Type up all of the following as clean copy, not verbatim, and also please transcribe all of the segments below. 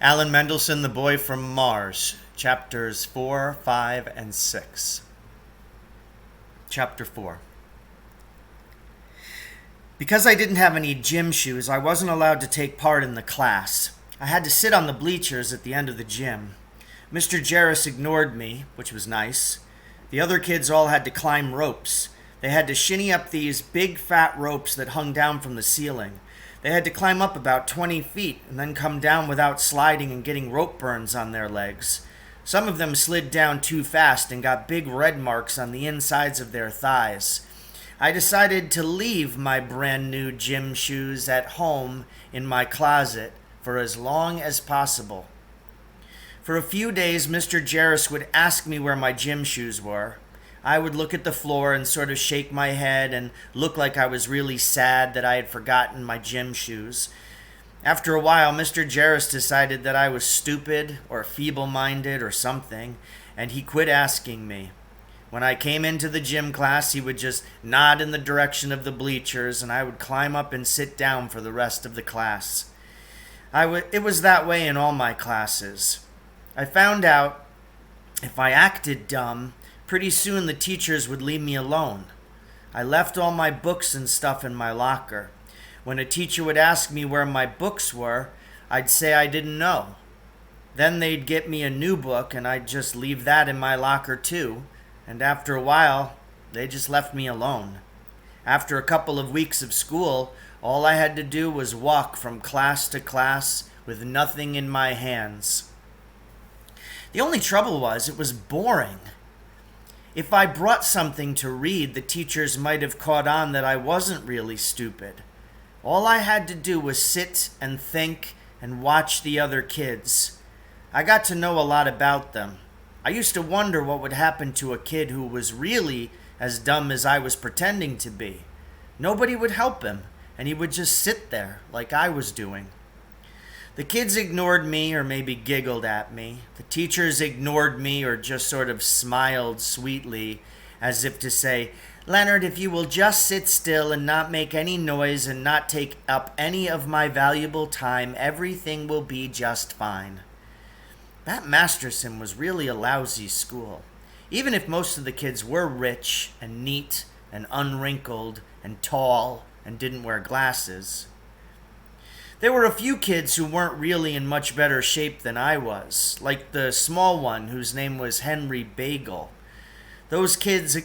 Alan Mendelsohn, The Boy from Mars, chapters 4, 5, and 6. Chapter 4. Because I didn't have any gym shoes, I wasn't allowed to take part in the class. I had to sit on the bleachers at the end of the gym. Mr. Jarris ignored me, which was nice. The other kids all had to climb ropes. They had to shinny up these big fat ropes that hung down from the ceiling. They had to climb up about 20 feet and then come down without sliding and getting rope burns on their legs. Some of them slid down too fast and got big red marks on the insides of their thighs. I decided to leave my brand new gym shoes at home in my closet for as long as possible. For a few days, Mr. Jarris would ask me where my gym shoes were. I would look at the floor and sort of shake my head and look like I was really sad that I had forgotten my gym shoes. After a while, Mr. Jarris decided that I was stupid or feeble-minded or something, and he quit asking me. When I came into the gym class, he would just nod in the direction of the bleachers, and I would climb up and sit down for the rest of the class. It was that way in all my classes. I found out if I acted dumb, pretty soon the teachers would leave me alone. I left all my books and stuff in my locker. When a teacher would ask me where my books were, I'd say I didn't know. Then they'd get me a new book and I'd just leave that in my locker too. And after a while, they just left me alone. After a couple of weeks of school, all I had to do was walk from class to class with nothing in my hands. The only trouble was it was boring. If I brought something to read, the teachers might have caught on that I wasn't really stupid. All I had to do was sit and think and watch the other kids. I got to know a lot about them. I used to wonder what would happen to a kid who was really as dumb as I was pretending to be. Nobody would help him, and he would just sit there like I was doing. The kids ignored me or maybe giggled at me. The teachers ignored me or just sort of smiled sweetly as if to say, "Leonard, if you will just sit still and not make any noise and not take up any of my valuable time, everything will be just fine." Bat Masterson was really a lousy school. Even if most of the kids were rich and neat and unwrinkled and tall and didn't wear glasses. There were a few kids who weren't really in much better shape than I was, like the small one whose name was Henry Bagel. Those kids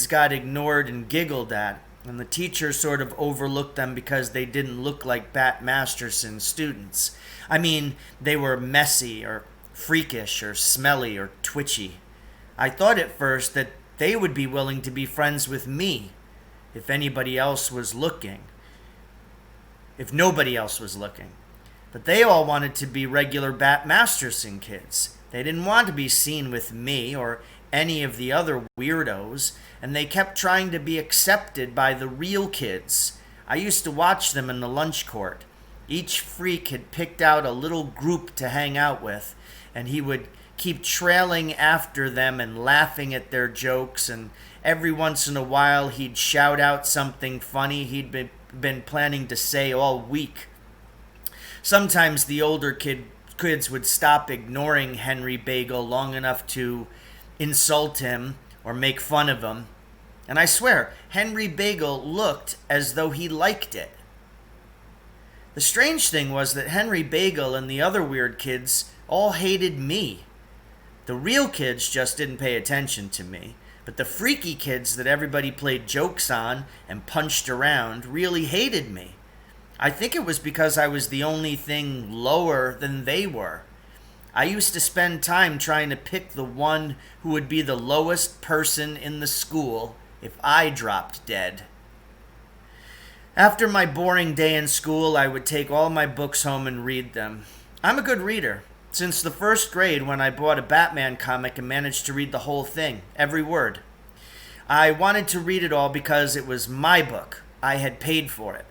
got ignored and giggled at, and the teacher sort of overlooked them because they didn't look like Bat Masterson students. I mean, they were messy or freakish or smelly or twitchy. I thought at first that they would be willing to be friends with me if nobody else was looking. But they all wanted to be regular Bat Masterson kids. They didn't want to be seen with me or any of the other weirdos, and they kept trying to be accepted by the real kids. I used to watch them in the lunch court. Each freak had picked out a little group to hang out with, and he would keep trailing after them and laughing at their jokes, and every once in a while he'd shout out something funny he'd been planning to say all week. Sometimes the older kids would stop ignoring Henry Bagel long enough to insult him or make fun of him. And I swear, Henry Bagel looked as though he liked it. The strange thing was that Henry Bagel and the other weird kids all hated me. The real kids just didn't pay attention to me. But the freaky kids that everybody played jokes on and punched around really hated me. I think it was because I was the only thing lower than they were. I used to spend time trying to pick the one who would be the lowest person in the school if I dropped dead. After my boring day in school, I would take all my books home and read them. I'm a good reader. Since the first grade, when I bought a Batman comic and managed to read the whole thing, every word. I wanted to read it all because it was my book. I had paid for it.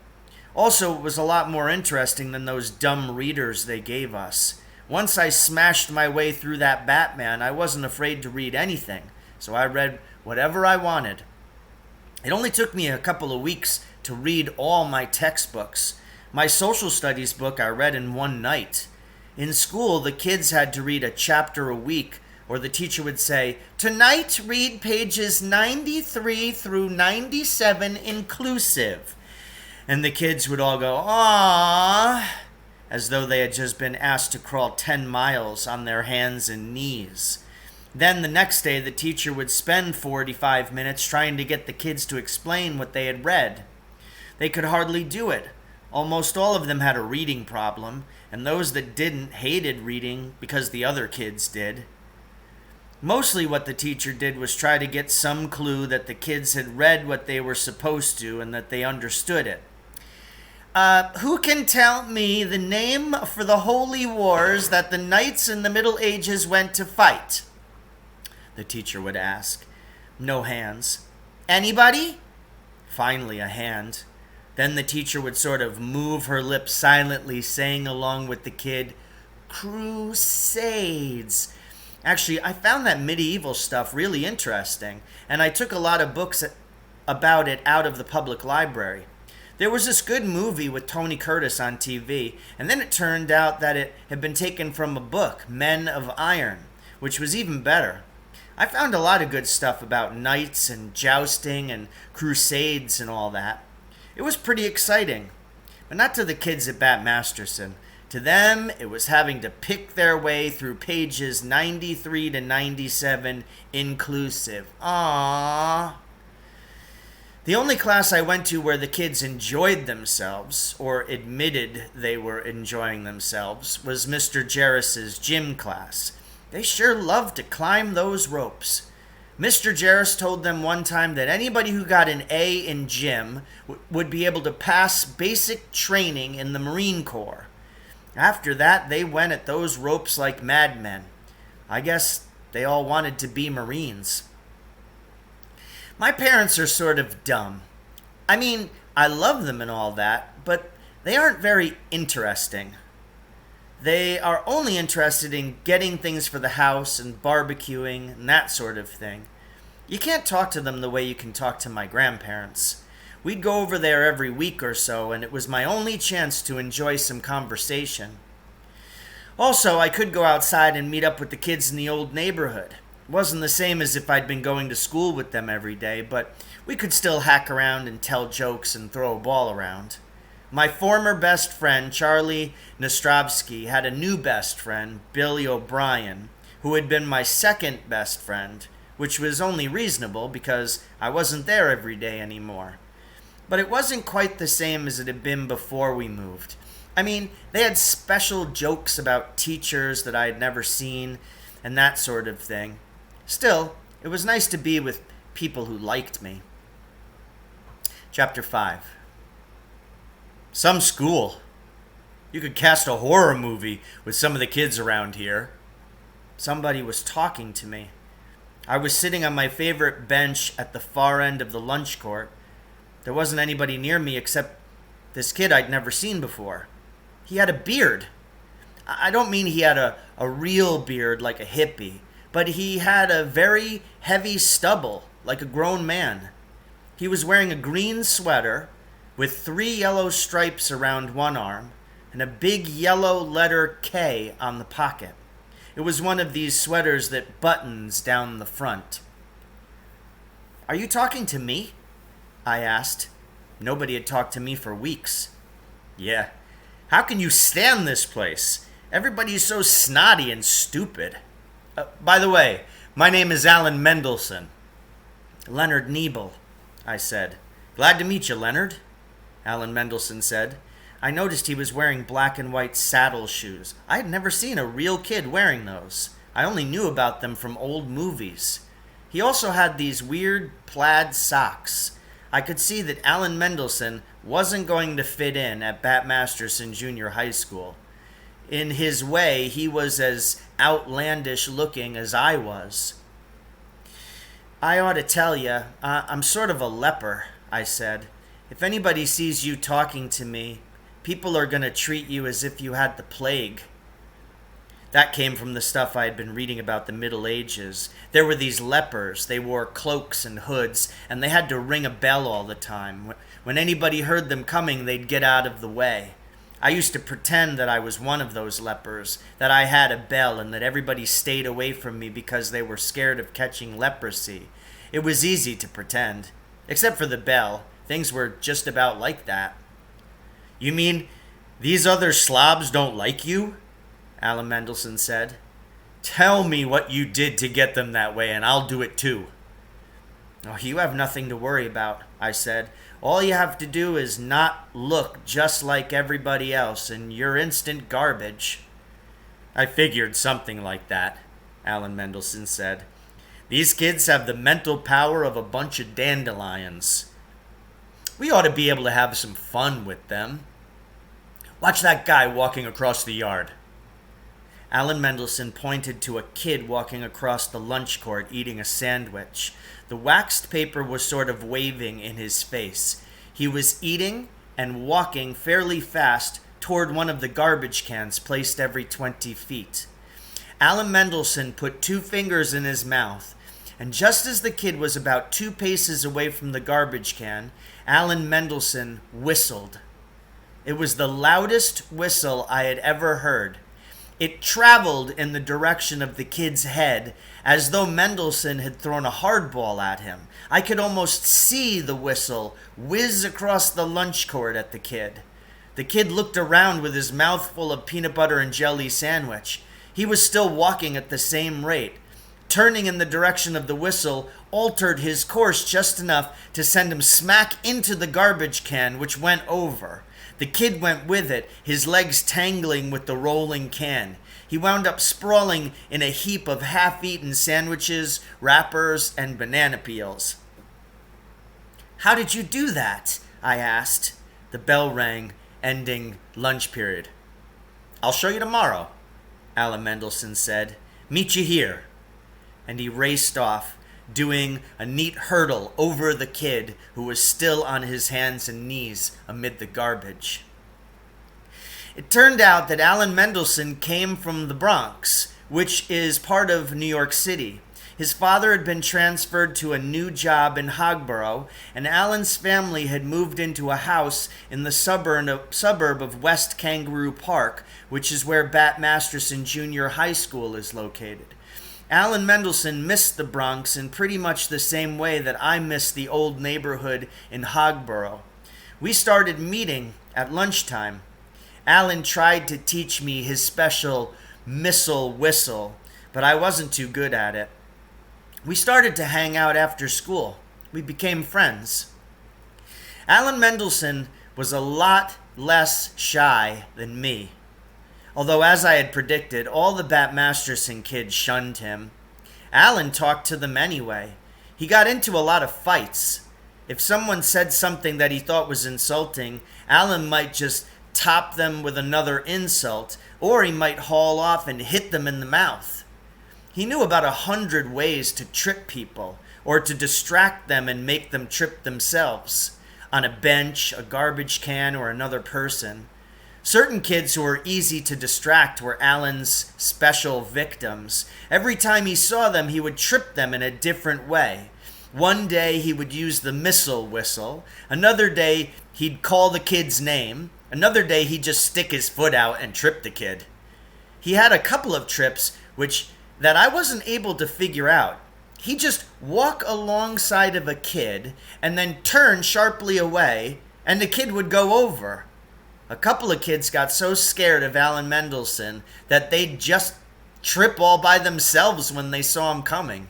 Also, it was a lot more interesting than those dumb readers they gave us. Once I smashed my way through that Batman, I wasn't afraid to read anything, so I read whatever I wanted. It only took me a couple of weeks to read all my textbooks. My social studies book I read in one night. In school, the kids had to read a chapter a week, or the teacher would say, "Tonight, read pages 93 through 97 inclusive." And the kids would all go, "Aww," as though they had just been asked to crawl 10 miles on their hands and knees. Then the next day, the teacher would spend 45 minutes trying to get the kids to explain what they had read. They could hardly do it. Almost all of them had a reading problem, and those that didn't hated reading because the other kids did. Mostly what the teacher did was try to get some clue that the kids had read what they were supposed to and that they understood it. Who can tell me the name for the holy wars that the knights in the Middle Ages went to fight?" the teacher would ask. No hands. "Anybody?" Finally, a hand. Then the teacher would sort of move her lips silently, saying along with the kid, "Crusades." Actually, I found that medieval stuff really interesting, and I took a lot of books about it out of the public library. There was this good movie with Tony Curtis on TV, and then it turned out that it had been taken from a book, Men of Iron, which was even better. I found a lot of good stuff about knights and jousting and crusades and all that. It was pretty exciting, but not to the kids at Bat Masterson. To them, it was having to pick their way through pages 93 to 97 inclusive. Aww. The only class I went to where the kids enjoyed themselves, or admitted they were enjoying themselves, was Mr. Jarris's gym class. They sure loved to climb those ropes. Mr. Jarris told them one time that anybody who got an A in gym would be able to pass basic training in the Marine Corps. After that, they went at those ropes like madmen. I guess they all wanted to be Marines. My parents are sort of dumb. I mean, I love them and all that, but they aren't very interesting. They are only interested in getting things for the house and barbecuing and that sort of thing. You can't talk to them the way you can talk to my grandparents. We'd go over there every week or so, and it was my only chance to enjoy some conversation. Also, I could go outside and meet up with the kids in the old neighborhood. It wasn't the same as if I'd been going to school with them every day, but we could still hack around and tell jokes and throw a ball around. My former best friend, Charlie Nostrovsky, had a new best friend, Billy O'Brien, who had been my second best friend, which was only reasonable because I wasn't there every day anymore. But it wasn't quite the same as it had been before we moved. I mean, they had special jokes about teachers that I had never seen and that sort of thing. Still, it was nice to be with people who liked me. Chapter 5. Some school. You could cast a horror movie with some of the kids around here. Somebody was talking to me. I was sitting on my favorite bench at the far end of the lunch court. There wasn't anybody near me except this kid I'd never seen before. He had a beard. I don't mean he had a real beard like a hippie, but he had a very heavy stubble like a grown man. He was wearing a green sweater with 3 yellow stripes around one arm and a big yellow letter K on the pocket. It was one of these sweaters that buttons down the front. "Are you talking to me?" I asked. Nobody had talked to me for weeks. "Yeah. How can you stand this place? Everybody's so snotty and stupid. By the way, my name is Alan Mendelsohn." "Leonard Niebel," I said. "Glad to meet you, Leonard," Alan Mendelsohn said. I noticed he was wearing black and white saddle shoes. I had never seen a real kid wearing those. I only knew about them from old movies. He also had these weird plaid socks. I could see that Alan Mendelsohn wasn't going to fit in at Bat Masterson Junior High School. In his way, he was as outlandish looking as I was. "I ought to tell you, I'm sort of a leper," I said. "If anybody sees you talking to me, people are going to treat you as if you had the plague." That came from the stuff I had been reading about the Middle Ages. There were these lepers. They wore cloaks and hoods, and they had to ring a bell all the time. When anybody heard them coming, they'd get out of the way. I used to pretend that I was one of those lepers, that I had a bell, and that everybody stayed away from me because they were scared of catching leprosy. It was easy to pretend. Except for the bell. Things were just about like that. You mean these other slobs don't like you? Alan Mendelsohn said. Tell me what you did to get them that way, and I'll do it too. Oh, you have nothing to worry about, I said. All you have to do is not look just like everybody else, and you're instant garbage. I figured something like that, Alan Mendelsohn said. These kids have the mental power of a bunch of dandelions. We ought to be able to have some fun with them. Watch that guy walking across the yard. Alan Mendelsohn pointed to a kid walking across the lunch court eating a sandwich. The waxed paper was sort of waving in his face. He was eating and walking fairly fast toward one of the garbage cans placed every 20 feet. Alan Mendelsohn put 2 fingers in his mouth, and just as the kid was about 2 paces away from the garbage can, Alan Mendelsohn whistled. It was the loudest whistle I had ever heard. It traveled in the direction of the kid's head, as though Mendelsohn had thrown a hardball at him. I could almost see the whistle whiz across the lunch court at the kid. The kid looked around with his mouth full of peanut butter and jelly sandwich. He was still walking at the same rate. Turning in the direction of the whistle altered his course just enough to send him smack into the garbage can, which went over. The kid went with it, his legs tangling with the rolling can. He wound up sprawling in a heap of half-eaten sandwiches, wrappers, and banana peels. How did you do that? I asked. The bell rang, ending lunch period. I'll show you tomorrow, Alan Mendelsohn said. Meet you here. And he raced off, doing a neat hurdle over the kid who was still on his hands and knees amid the garbage. It turned out that Alan Mendelsohn came from the Bronx, which is part of New York City. His father had been transferred to a new job in Hogborough, and Alan's family had moved into a house in the suburb of West Kangaroo Park, which is where Bat Masterson Junior High School is located. Alan Mendelsohn missed the Bronx in pretty much the same way that I missed the old neighborhood in Hogborough. We started meeting at lunchtime. Alan tried to teach me his special missile whistle, but I wasn't too good at it. We started to hang out after school. We became friends. Alan Mendelsohn was a lot less shy than me. Although, as I had predicted, all the Bat Masterson kids shunned him. Alan talked to them anyway. He got into a lot of fights. If someone said something that he thought was insulting, Alan might just top them with another insult, or he might haul off and hit them in the mouth. He knew about 100 ways to trip people, or to distract them and make them trip themselves, on a bench, a garbage can, or another person. Certain kids who were easy to distract were Alan's special victims. Every time he saw them, he would trip them in a different way. One day he would use the missile whistle. Another day he'd call the kid's name. Another day he'd just stick his foot out and trip the kid. He had a couple of trips that I wasn't able to figure out. He'd just walk alongside of a kid and then turn sharply away, and the kid would go over. A couple of kids got so scared of Alan Mendelsohn that they'd just trip all by themselves when they saw him coming.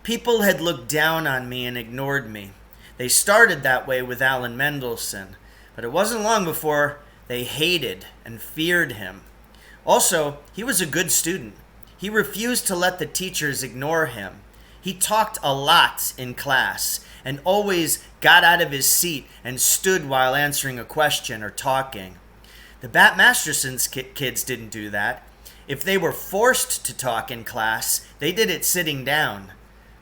People had looked down on me and ignored me. They started that way with Alan Mendelsohn, but it wasn't long before they hated and feared him. Also, he was a good student. He refused to let the teachers ignore him. He talked a lot in class and always got out of his seat and stood while answering a question or talking. The Bat Masterson's kids didn't do that. If they were forced to talk in class, they did it sitting down.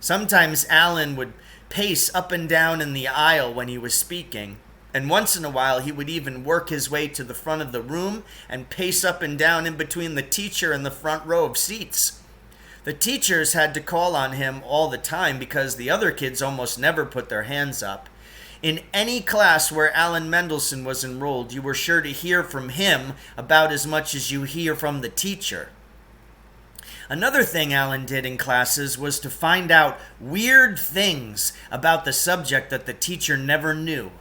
Sometimes Alan would pace up and down in the aisle when he was speaking, and once in a while he would even work his way to the front of the room and pace up and down in between the teacher and the front row of seats. The teachers had to call on him all the time because the other kids almost never put their hands up. In any class where Alan Mendelsohn was enrolled, you were sure to hear from him about as much as you hear from the teacher. Another thing Alan did in classes was to find out weird things about the subject that the teacher never knew.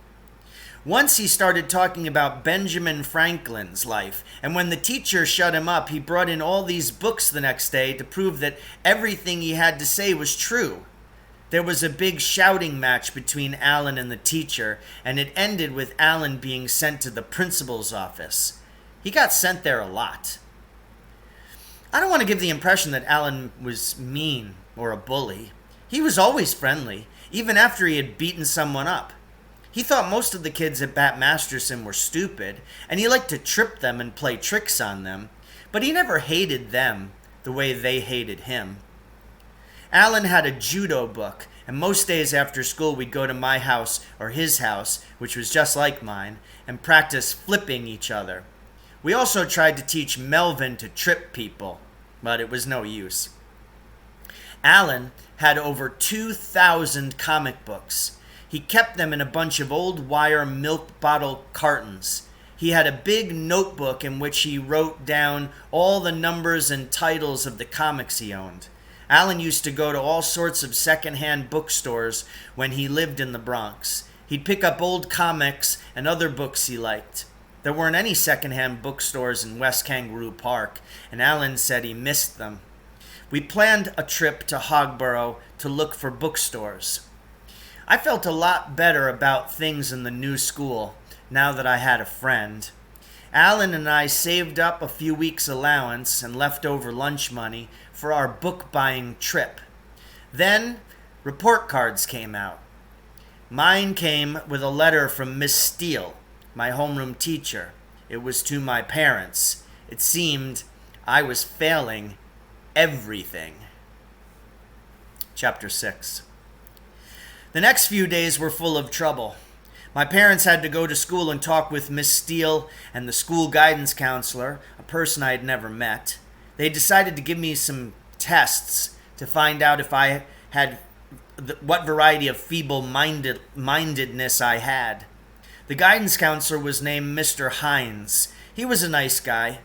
Once he started talking about Benjamin Franklin's life, and when the teacher shut him up, he brought in all these books the next day to prove that everything he had to say was true. There was a big shouting match between Alan and the teacher, and it ended with Alan being sent to the principal's office. He got sent there a lot. I don't want to give the impression that Alan was mean or a bully. He was always friendly, even after he had beaten someone up. He thought most of the kids at Bat Masterson were stupid, and he liked to trip them and play tricks on them, but he never hated them the way they hated him. Alan had a judo book, and most days after school we'd go to my house or his house, which was just like mine, and practice flipping each other. We also tried to teach Melvin to trip people, but it was no use. Alan had over 2,000 comic books. He kept them in a bunch of old wire milk bottle cartons. He had a big notebook in which he wrote down all the numbers and titles of the comics he owned. Alan used to go to all sorts of secondhand bookstores when he lived in the Bronx. He'd pick up old comics and other books he liked. There weren't any secondhand bookstores in West Kangaroo Park, and Alan said he missed them. We planned a trip to Hogborough to look for bookstores. I felt a lot better about things in the new school now that I had a friend. Alan and I saved up a few weeks' allowance and leftover lunch money for our book-buying trip. Then, report cards came out. Mine came with a letter from Miss Steele, my homeroom teacher. It was to my parents. It seemed I was failing everything. Chapter 6. The next few days were full of trouble. My parents had to go to school and talk with Miss Steele and the school guidance counselor, a person I had never met. They decided to give me some tests to find out if I had what variety of feeble-mindedness I had. The guidance counselor was named Mr. Hines. He was a nice guy.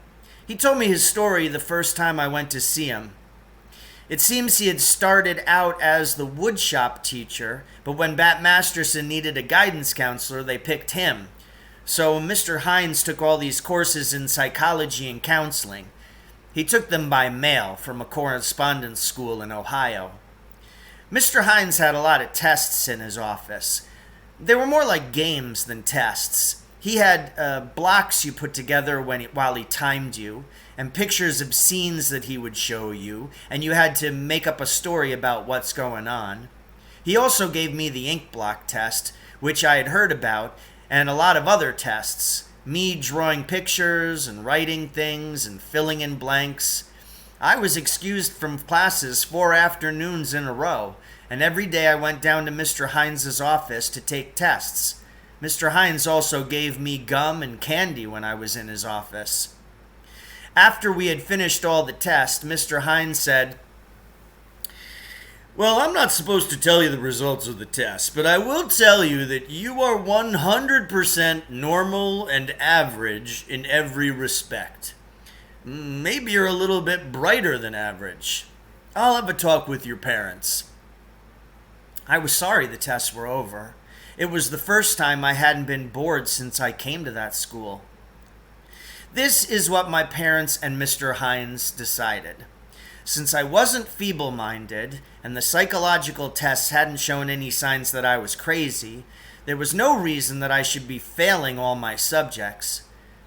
He told me his story the first time I went to see him. It seems he had started out as the woodshop teacher, but when Bat Masterson needed a guidance counselor, they picked him. So Mr. Hines took all these courses in psychology and counseling. He took them by mail from a correspondence school in Ohio. Mr. Hines had a lot of tests in his office. They were more like games than tests. He had blocks you put together while he timed you, and pictures of scenes that he would show you, and you had to make up a story about what's going on. He also gave me the ink block test, which I had heard about, and a lot of other tests. Me drawing pictures and writing things and filling in blanks. I was excused from classes 4 afternoons in a row, and every day I went down to Mr. Hines's office to take tests. Mr. Hines also gave me gum and candy when I was in his office. After we had finished all the tests, Mr. Hines said, "Well, I'm not supposed to tell you the results of the test, but I will tell you that you are 100% normal and average in every respect. Maybe you're a little bit brighter than average. I'll have a talk with your parents." I was sorry the tests were over. It was the first time I hadn't been bored since I came to that school. This is what my parents and Mr. Hines decided. Since I wasn't feeble-minded and the psychological tests hadn't shown any signs that I was crazy, there was no reason that I should be failing all my subjects.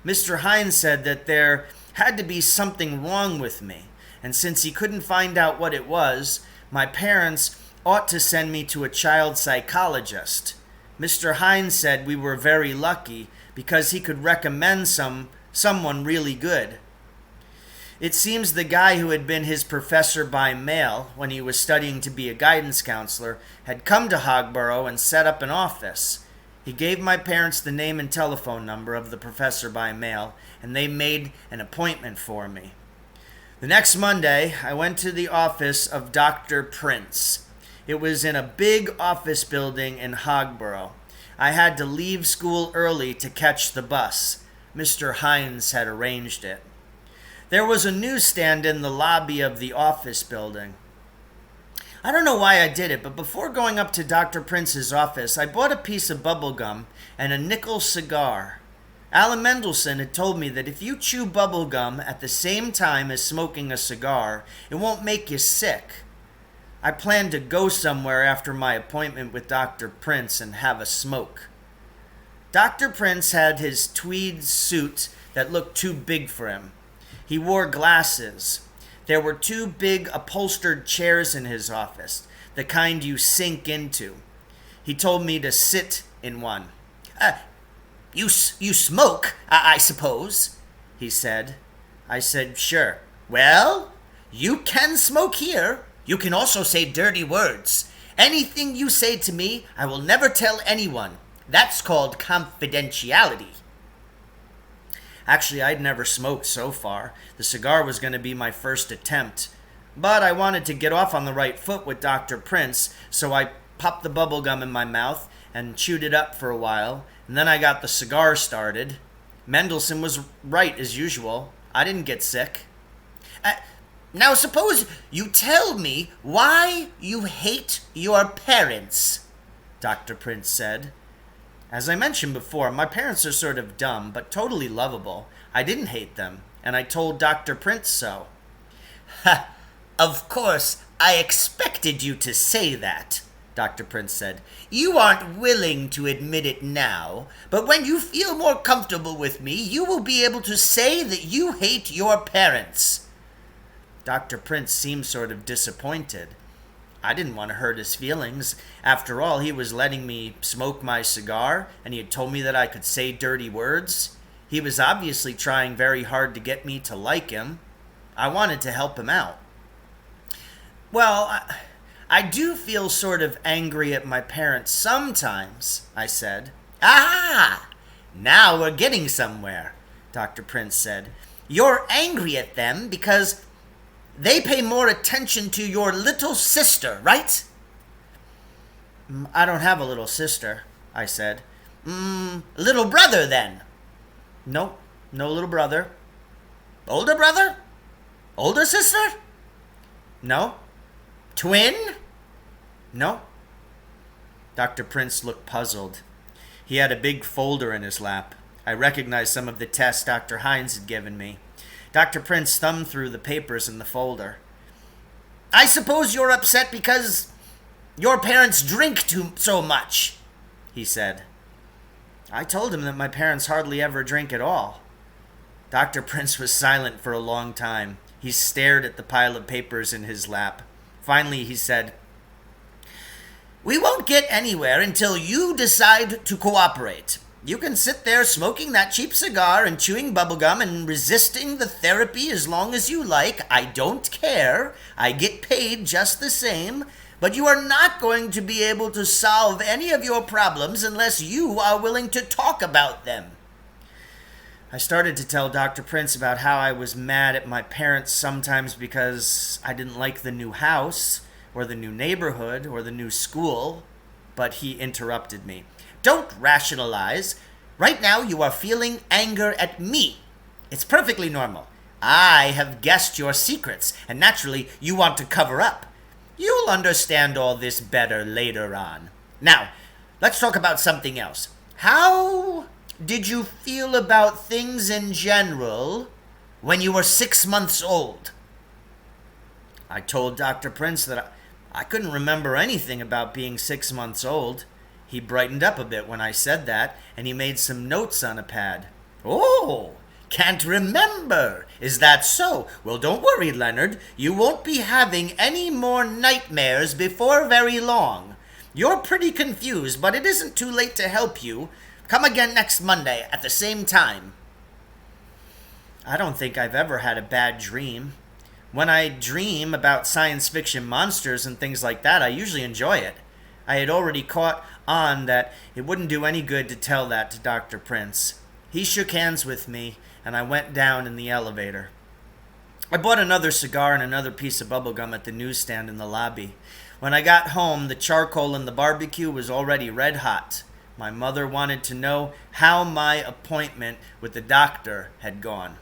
Mr. Hines said that there had to be something wrong with me, and since he couldn't find out what it was, my parents ought to send me to a child psychologist. Mr. Hines said we were very lucky because he could recommend someone really good. It seems the guy who had been his professor by mail when he was studying to be a guidance counselor had come to Hogborough and set up an office. He gave my parents the name and telephone number of the professor by mail, and they made an appointment for me. The next Monday, I went to the office of Dr. Prince. It was in a big office building in Hogborough. I had to leave school early to catch the bus. Mr. Hines had arranged it. There was a newsstand in the lobby of the office building. I don't know why I did it, but before going up to Dr. Prince's office, I bought a piece of bubble gum and a nickel cigar. Alan Mendelsohn had told me that if you chew bubble gum at the same time as smoking a cigar, it won't make you sick. I planned to go somewhere after my appointment with Dr. Prince and have a smoke. Dr. Prince had his tweed suit that looked too big for him. He wore glasses. There were 2 big upholstered chairs in his office, the kind you sink into. He told me to sit in one. You smoke, I suppose, he said. I said, sure. Well, you can smoke here. You can also say dirty words. Anything you say to me, I will never tell anyone. That's called confidentiality. Actually, I'd never smoked so far. The cigar was going to be my first attempt. But I wanted to get off on the right foot with Dr. Prince, so I popped the bubble gum in my mouth and chewed it up for a while, and then I got the cigar started. Mendelsohn was right as usual. I didn't get sick. Now suppose you tell me why you hate your parents, Dr. Prince said. As I mentioned before, my parents are sort of dumb, but totally lovable. I didn't hate them, and I told Dr. Prince so. Ha! Of course, I expected you to say that, Dr. Prince said. You aren't willing to admit it now, but when you feel more comfortable with me, you will be able to say that you hate your parents. Dr. Prince seemed sort of disappointed. I didn't want to hurt his feelings. After all, he was letting me smoke my cigar, and he had told me that I could say dirty words. He was obviously trying very hard to get me to like him. I wanted to help him out. Well, I do feel sort of angry at my parents sometimes, I said. Ah! Now we're getting somewhere, Dr. Prince said. You're angry at them because they pay more attention to your little sister, right? I don't have a little sister, I said. Little brother, then? Nope, no little brother. Older brother? Older sister? No. Twin? No. Dr. Prince looked puzzled. He had a big folder in his lap. I recognized some of the tests Dr. Hines had given me. Dr. Prince thumbed through the papers in the folder. I suppose you're upset because your parents drink so much, he said. I told him that my parents hardly ever drink at all. Dr. Prince was silent for a long time. He stared at the pile of papers in his lap. Finally, he said, We won't get anywhere until you decide to cooperate. You can sit there smoking that cheap cigar and chewing bubblegum and resisting the therapy as long as you like. I don't care. I get paid just the same. But you are not going to be able to solve any of your problems unless you are willing to talk about them. I started to tell Dr. Prince about how I was mad at my parents sometimes because I didn't like the new house or the new neighborhood or the new school, but he interrupted me. Don't rationalize. Right now you are feeling anger at me. It's perfectly normal. I have guessed your secrets, and naturally you want to cover up. You'll understand all this better later on. Now, let's talk about something else. How did you feel about things in general when you were 6 months old? I told Dr. Prince that I couldn't remember anything about being 6 months old. He brightened up a bit when I said that, and he made some notes on a pad. Oh, can't remember. Is that so? Well, don't worry, Leonard. You won't be having any more nightmares before very long. You're pretty confused, but it isn't too late to help you. Come again next Monday at the same time. I don't think I've ever had a bad dream. When I dream about science fiction monsters and things like that, I usually enjoy it. I had already caught on that it wouldn't do any good to tell that to Dr. Prince. He shook hands with me, and I went down in the elevator. I bought another cigar and another piece of bubblegum at the newsstand in the lobby. When I got home, the charcoal in the barbecue was already red hot. My mother wanted to know how my appointment with the doctor had gone.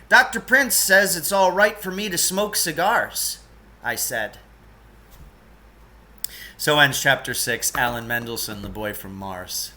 Dr. Prince says it's all right for me to smoke cigars, I said. So ends Chapter 6, Alan Mendelsohn, The Boy from Mars.